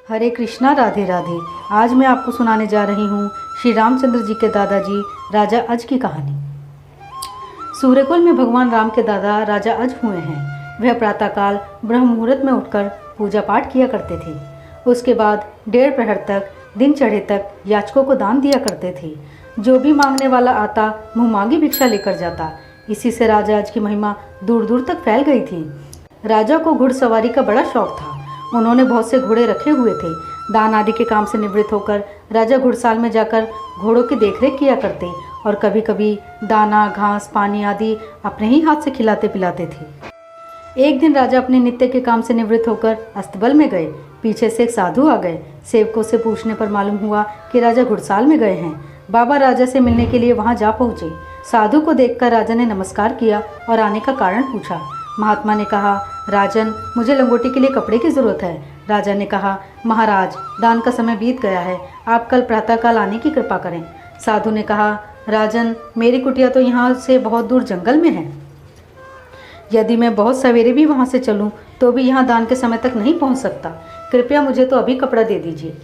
हरे कृष्णा, राधे राधे। आज मैं आपको सुनाने जा रही हूँ श्री रामचंद्र जी के दादाजी राजा अज की कहानी। सूर्यकुल में भगवान राम के दादा राजा अज हुए हैं। वह प्रातःकाल ब्रह्म मुहूर्त में उठकर पूजा पाठ किया करते थे। उसके बाद 1.5 प्रहर तक दिन चढ़े तक याचकों को दान दिया करते थे। जो भी मांगने वाला आता मुँह मांगी भिक्षा लेकर जाता। इसी से राजा अज की महिमा दूर दूर तक फैल गई थी। राजा को घुड़सवारी का बड़ा शौक था। उन्होंने बहुत से घोड़े रखे हुए थे। दान आदि के काम से निवृत्त होकर राजा घुड़साल में जाकर घोड़ों की देखरेख किया करते और कभी कभी दाना, घास, पानी आदि अपने ही हाथ से खिलाते पिलाते थे। एक दिन राजा अपने नित्य के काम से निवृत्त होकर अस्तबल में गए। पीछे से एक साधु आ गए। सेवकों से पूछने पर मालूम हुआ कि राजा घुड़साल में गए हैं। बाबा राजा से मिलने के लिए वहां जा पहुंचे। साधु को देखकर राजा ने नमस्कार किया और आने का कारण पूछा। महात्मा ने कहा, राजन, मुझे लंगोटी के लिए कपड़े की ज़रूरत है। राजा ने कहा, महाराज, दान का समय बीत गया है, आप कल प्रातःकाल आने की कृपा करें। साधु ने कहा, राजन, मेरी कुटिया तो यहाँ से बहुत दूर जंगल में है। यदि मैं बहुत सवेरे भी वहाँ से चलूँ तो भी यहाँ दान के समय तक नहीं पहुँच सकता। कृपया मुझे तो अभी कपड़ा दे दीजिए।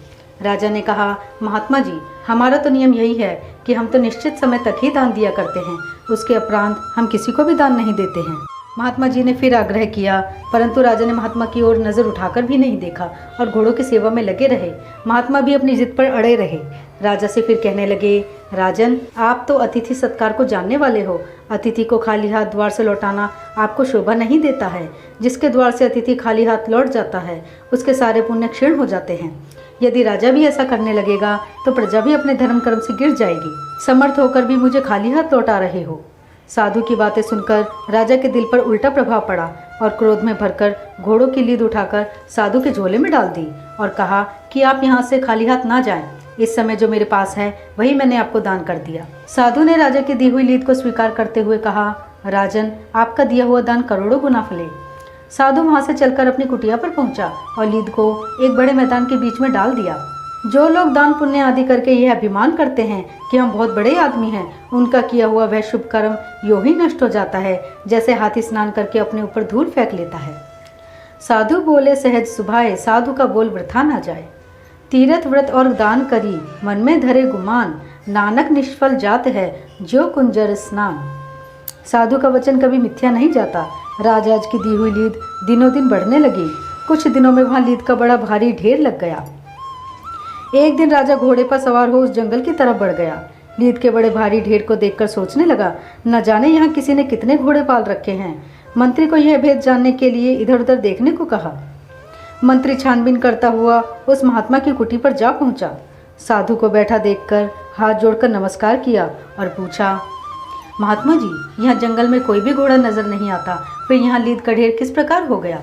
राजा ने कहा, महात्मा जी, हमारा तो नियम यही है कि हम तो निश्चित समय तक ही दान दिया करते हैं। उसके उपरांत हम किसी को भी दान नहीं देते हैं। महात्मा जी ने फिर आग्रह किया, परंतु राजा ने महात्मा की ओर नज़र उठाकर भी नहीं देखा और घोड़ों की सेवा में लगे रहे। महात्मा भी अपनी जिद पर अड़े रहे। राजा से फिर कहने लगे, राजन, आप तो अतिथि सत्कार को जानने वाले हो। अतिथि को खाली हाथ द्वार से लौटाना आपको शोभा नहीं देता है। जिसके द्वार से अतिथि खाली हाथ लौट जाता है उसके सारे पुण्य क्षीण हो जाते हैं। यदि राजा भी ऐसा करने लगेगा तो प्रजा भी अपने धर्म कर्म से गिर जाएगी। समर्थ होकर भी मुझे खाली हाथ लौटा रहे हो। साधु की बातें सुनकर राजा के दिल पर उल्टा प्रभाव पड़ा और क्रोध में भरकर घोड़ों की लीद उठाकर साधु के झोले में डाल दी और कहा कि आप यहाँ से खाली हाथ ना जाएं। इस समय जो मेरे पास है वही मैंने आपको दान कर दिया। साधु ने राजा की दी हुई लीद को स्वीकार करते हुए कहा, राजन, आपका दिया हुआ दान करोड़ों गुना फले। साधु वहाँ से चलकर अपनी कुटिया पर पहुँचा और लीद को एक बड़े मैदान के बीच में डाल दिया। जो लोग दान पुण्य आदि करके यह अभिमान करते हैं कि हम बहुत बड़े आदमी हैं, उनका किया हुआ वह शुभ कर्म यूं ही नष्ट हो जाता है जैसे हाथी स्नान करके अपने ऊपर धूल फेंक लेता है। साधु बोले सहज सुभाए, साधु का बोल वृथा ना जाए। तीर्थ व्रत और दान करी, मन में धरे गुमान, नानक निष्फल जात है जो कुंजर स्नान। साधु का वचन कभी मिथ्या नहीं जाता। राजा अज की दी हुई लीद दिनों दिन बढ़ने लगी। कुछ दिनों में वहाँ लीद का बड़ा भारी ढेर लग गया। एक दिन राजा घोड़े पर सवार हो उस जंगल की तरफ बढ़ गया। लीद के बड़े भारी ढेर को देखकर सोचने लगा, न जाने यहाँ किसी ने कितने घोड़े पाल रखे हैं। मंत्री को यह भेद जानने के लिए इधर उधर देखने को कहा। मंत्री छानबीन करता हुआ उस महात्मा की कुटी पर जा पहुँचा। साधु को बैठा देखकर हाथ जोड़कर नमस्कार किया और पूछा, महात्मा जी, यहाँ जंगल में कोई भी घोड़ा नजर नहीं आता, फिर यहाँ लीद का ढेर किस प्रकार हो गया?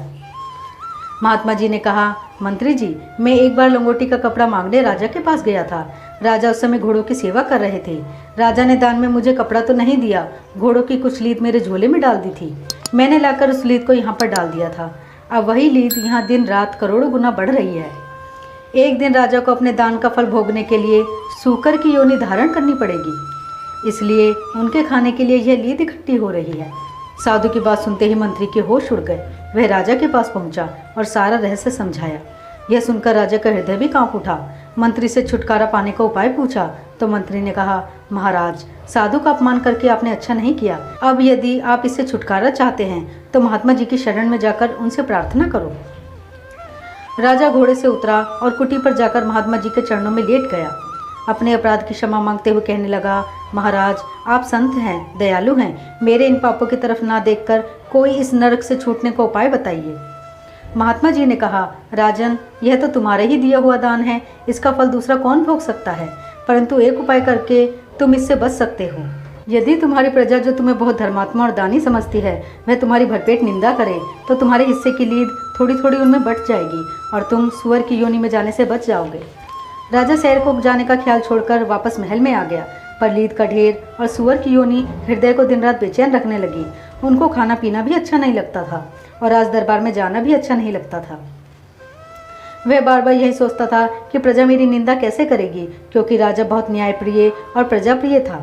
महात्मा जी ने कहा, मंत्री जी, मैं एक बार लंगोटी का कपड़ा मांगने राजा के पास गया था। राजा उस समय घोड़ों की सेवा कर रहे थे। राजा ने दान में मुझे कपड़ा तो नहीं दिया, घोड़ों की कुछ लीद मेरे झोले में डाल दी थी। मैंने लाकर उस लीद को यहाँ पर डाल दिया था। अब वही लीद यहाँ दिन रात करोड़ों गुना बढ़ रही है। एक दिन राजा को अपने दान का फल भोगने के लिए सूकर की योनि धारण करनी पड़ेगी, इसलिए उनके खाने के लिए यह लीद इकट्ठी हो रही है। साधु की बात सुनते ही मंत्री के होश उड़ गए। वह राजा के पास पहुंचा और सारा रहस्य समझाया। यह सुनकर राजा का हृदय भी कांप उठा। मंत्री से छुटकारा पाने का उपाय पूछा तो मंत्री ने कहा, महाराज, साधु का अपमान करके आपने अच्छा नहीं किया। अब यदि आप इससे छुटकारा चाहते हैं तो महात्मा जी की शरण में जाकर उनसे प्रार्थना करो। राजा घोड़े से उतरा और कुटी पर जाकर महात्मा जी के चरणों में लेट गया। अपने अपराध की क्षमा मांगते हुए कहने लगा, महाराज, आप संत हैं, दयालु हैं, मेरे इन पापों की तरफ ना देखकर कोई इस नरक से छूटने का उपाय बताइए। महात्मा जी ने कहा, राजन, यह तो तुम्हारा ही दिया हुआ दान है, इसका फल दूसरा कौन भोग सकता है, परंतु एक उपाय करके तुम इससे बच सकते हो। यदि तुम्हारी प्रजा जो तुम्हें बहुत धर्मात्मा और दानी समझती है वह तुम्हारी भरपेट निंदा करे तो तुम्हारे हिस्से की लीद थोड़ी थोड़ी उनमें बट जाएगी और तुम सुअर की योनि में जाने से बच जाओगे। राजा शहर को जाने का ख्याल छोड़कर वापस महल में आ गया, पर लीद का ढेर और सुअर की योनि हृदय को दिन रात बेचैन रखने लगी। उनको खाना पीना भी अच्छा नहीं लगता था और राज दरबार में जाना भी अच्छा नहीं लगता था। वह बार बार यही सोचता था कि प्रजा मेरी निंदा कैसे करेगी, क्योंकि राजा बहुत न्यायप्रिय और प्रजाप्रिय था।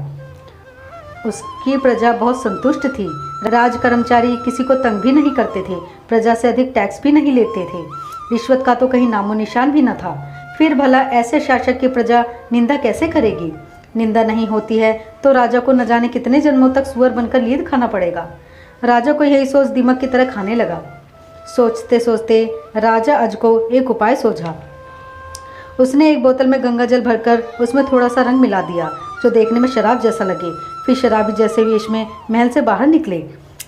उसकी प्रजा बहुत संतुष्ट थी। राज कर्मचारी किसी को तंग भी नहीं करते थे, प्रजा से अधिक टैक्स भी नहीं लेते थे। रिश्वत का तो कहीं नामो निशान भी न था। फिर भला ऐसे शासक की प्रजा निंदा कैसे करेगी? निंदा नहीं होती है तो राजा को न जाने कितने जन्मों तक सुअर बनकर लीद खाना पड़ेगा। राजा को यही सोच दिमक की तरह खाने लगा। सोचते सोचते राजा अज को एक उपाय सोचा। उसने एक बोतल में गंगा जल भरकर उसमें थोड़ा सा रंग मिला दिया जो देखने में शराब जैसा लगे। फिर शराबी जैसे वेश में महल से बाहर निकले।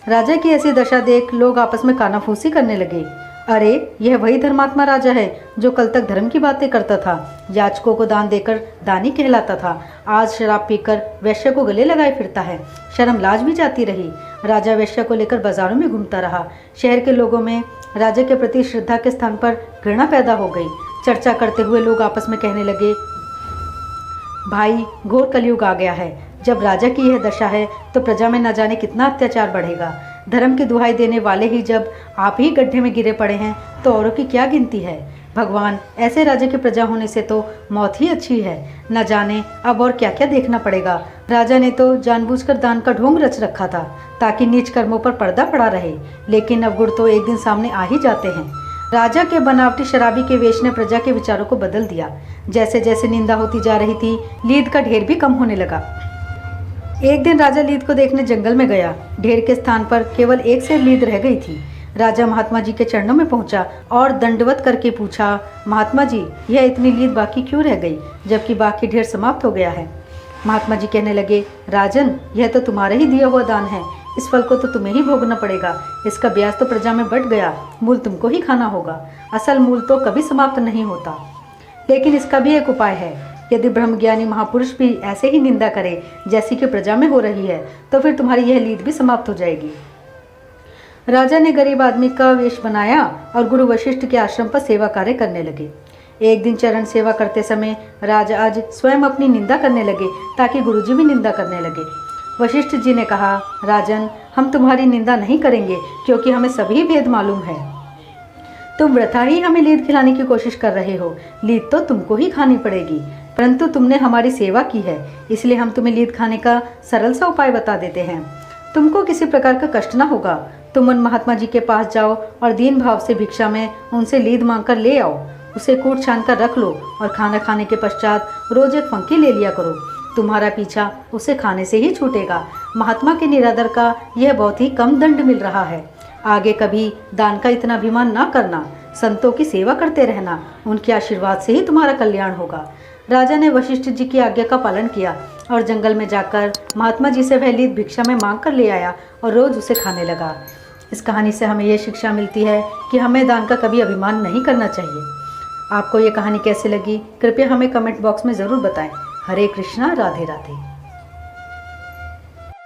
राजा की ऐसी दशा देख लोग आपस में कानाफूसी करने लगे। अरे, यह वही धर्मात्मा राजा है जो कल तक धर्म की बातें करता था, याचकों को दान देकर दानी कहलाता था, आज शराब पीकर वैश्य को गले लगाए फिरता है। शर्म लाज भी जाती रही। राजा वैश्य को लेकर बाजारों में घूमता रहा। शहर के लोगों में राजा के प्रति श्रद्धा के स्थान पर घृणा पैदा हो गई। चर्चा करते हुए लोग आपस में कहने लगे, भाई, घोर कलयुग आ गया है। जब राजा की यह दशा है तो प्रजा में न जाने कितना अत्याचार बढ़ेगा। धर्म की दुहाई देने वाले ही जब आप ही गड्ढे में गिरे पड़े हैं तो औरों की क्या गिनती है। भगवान, ऐसे राजा की प्रजा होने से तो मौत ही अच्छी है। न जाने अब और क्या क्या देखना पड़ेगा। राजा ने तो जानबूझकर दान का ढोंग रच रखा था ताकि नीच कर्मों पर पर्दा पड़ा रहे, लेकिन अब गुड़ तो एक दिन सामने आ ही जाते हैं। राजा के बनावटी शराबी के वेश ने प्रजा के विचारों को बदल दिया। जैसे जैसे निंदा होती जा रही थी, लीद का ढेर भी कम होने लगा। एक दिन राजा लीद को देखने जंगल में गया। ढेर के स्थान पर केवल एक से लीद रह गई थी। राजा महात्मा जी के चरणों में पहुंचा और दंडवत करके पूछा, महात्मा जी, यह इतनी लीद बाकी क्यों रह गई जबकि बाकी ढेर समाप्त हो गया है? महात्मा जी कहने लगे, राजन, यह तो तुम्हारा ही दिया हुआ दान है। इस फल को तो तुम्हें ही भोगना पड़ेगा। इसका ब्याज तो प्रजा में बढ़ गया, मूल तुमको ही खाना होगा। असल मूल तो कभी समाप्त नहीं होता। लेकिन इसका भी एक उपाय है। यदि ब्रह्मज्ञानी महापुरुष भी ऐसे ही निंदा करे जैसी कि प्रजा में हो रही है तो फिर तुम्हारी यह लीद भी समाप्त हो जाएगी। राजा ने गरीब आदमी का वेश बनाया और गुरु वशिष्ठ के आश्रम पर सेवा कार्य करने लगे। एक दिन चरण सेवा करते समय राजा आज स्वयं अपनी निंदा करने लगे ताकि गुरुजी भी निंदा करने लगे। वशिष्ठ जी ने कहा, राजन, हम तुम्हारी निंदा नहीं करेंगे क्योंकि हमें सभी भेद मालूम है। तुम वृथा ही हमें लीद खिलाने की कोशिश कर रहे हो। लीद तो तुमको ही खानी पड़ेगी, परंतु तुमने हमारी सेवा की है, इसलिए हम तुम्हें लीद खाने का सरल सा उपाय बता देते हैं। तुमको किसी प्रकार का कष्ट ना होगा। तुम उन महात्मा जी के पास जाओ और दीन भाव से भिक्षा में उनसे लीद मांग कर ले आओ। उसे कूट छान कर रख लो और खाना खाने के पश्चात रोज एक फंकी ले लिया करो। तुम्हारा पीछा उसे खाने से ही छूटेगा। महात्मा के निरादर का यह बहुत ही कम दंड मिल रहा है। आगे कभी दान का इतना अभिमान ना करना। संतों की सेवा करते रहना, उनके आशीर्वाद से ही तुम्हारा कल्याण होगा। राजा ने वशिष्ठ जी की आज्ञा का पालन किया और जंगल में जाकर महात्मा जी से वह लीद भिक्षा में मांग कर ले आया और रोज उसे खाने लगा। इस कहानी से हमें यह शिक्षा मिलती है कि हमें दान का कभी अभिमान नहीं करना चाहिए। आपको ये कहानी कैसी लगी, कृपया हमें कमेंट बॉक्स में ज़रूर बताएं। हरे कृष्णा, राधे राधे।